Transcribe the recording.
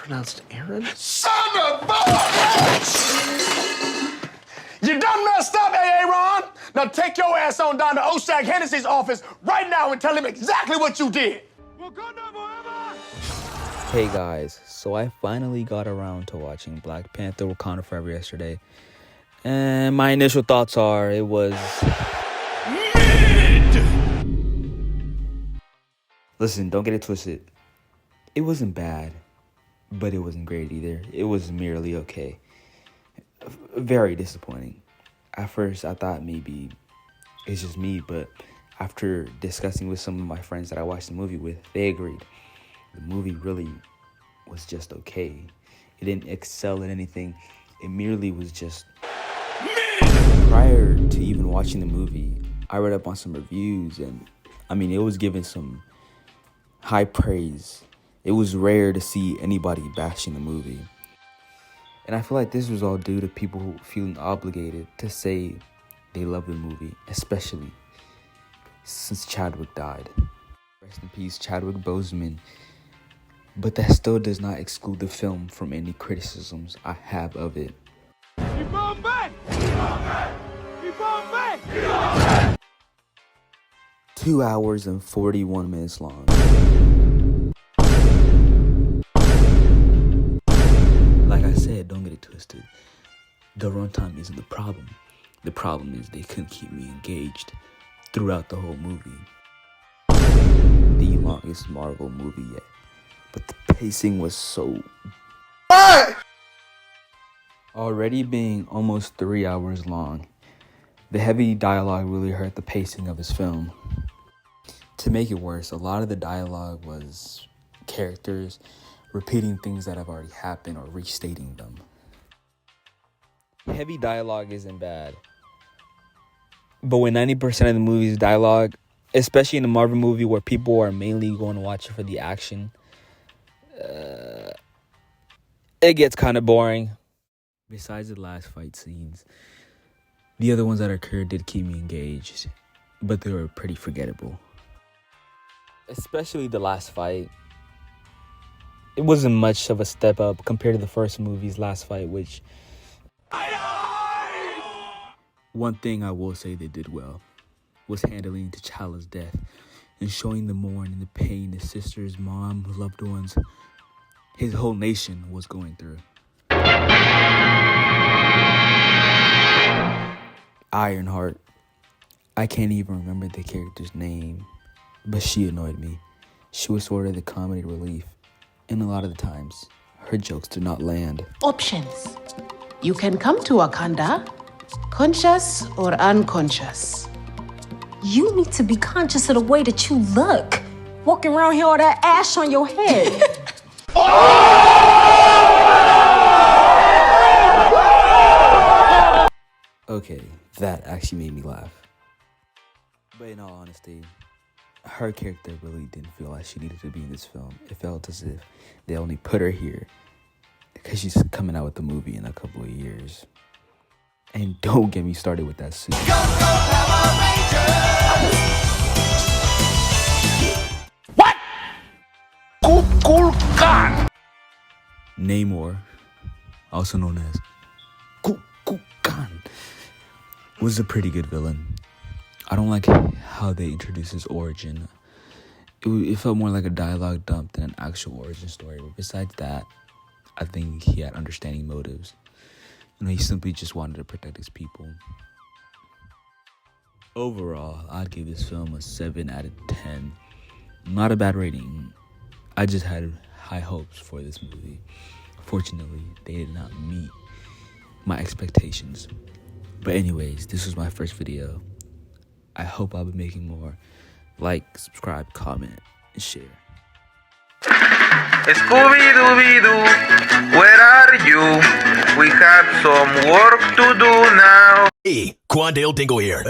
pronounced Aaron? Son of a bitch! You done messed up, Aaron. Now take your ass on down to Oshag Hennessy's office right now and tell him exactly what you did. Wakanda forever! Hey guys, so I finally got around to watching Black Panther Wakanda Forever yesterday. And my initial thoughts are it was mid! Listen, don't get it twisted. It wasn't bad, but it wasn't great either. It was merely okay. Very disappointing. At first, I thought maybe it's just me, but after discussing with some of my friends that I watched the movie with, they agreed. The movie really was just okay. It didn't excel at anything. It merely was just... Prior to even watching the movie, I read up on some reviews, and I mean, it was given some high praise. It was rare to see anybody bashing the movie. And I feel like this was all due to people who feeling obligated to say they love the movie, especially since Chadwick died. Rest in peace, Chadwick Boseman. But that still does not exclude the film from any criticisms I have of it. 2 hours and 41 minutes long. Like I said, don't get it twisted. The runtime isn't the problem. The problem is they couldn't keep me engaged throughout the whole movie. The longest Marvel movie yet. But the pacing was so... Already being almost 3 hours long, the heavy dialogue really hurt the pacing of this film. To make it worse, a lot of the dialogue was characters repeating things that have already happened or restating them. Heavy dialogue isn't bad. But when 90% of the movie's dialogue, especially in a Marvel movie where people are mainly going to watch it for the action, it gets kind of boring. Besides the last fight scenes, the other ones that occurred did keep me engaged, but they were pretty forgettable. Especially the last fight. It wasn't much of a step up compared to the first movie's last fight, which... One thing I will say they did well was handling T'Challa's death and showing the mourn and the pain his sisters, mom, loved ones, his whole nation was going through. Ironheart. I can't even remember the character's name, but she annoyed me. She was sort of the comedy relief, and a lot of the times, her jokes did not land. Options. You can come to Wakanda, conscious or unconscious. You need to be conscious of the way that you look. Walking around here with that ash on your head. Okay, that actually made me laugh. But in all honesty, her character really didn't feel like she needed to be in this film. It felt as if they only put her here because she's coming out with the movie in a couple of years. And don't get me started with that suit. What? Kukulkan! Namor, also known as Kukulkan, was a pretty good villain. I don't like how they introduced his origin. It felt more like a dialogue dump than an actual origin story. But besides that, I think he had understanding motives. He simply just wanted to protect his people. Overall, I'd give this film a 7 out of 10. Not a bad rating. I just had high hopes for this movie. Fortunately, they did not meet my expectations. But anyways, this was my first video. I hope I'll be making more. Like, subscribe, comment, and share. Scooby-Dooby-Doo, where are you? We have some work to do now. Hey, Quandale Dingle here.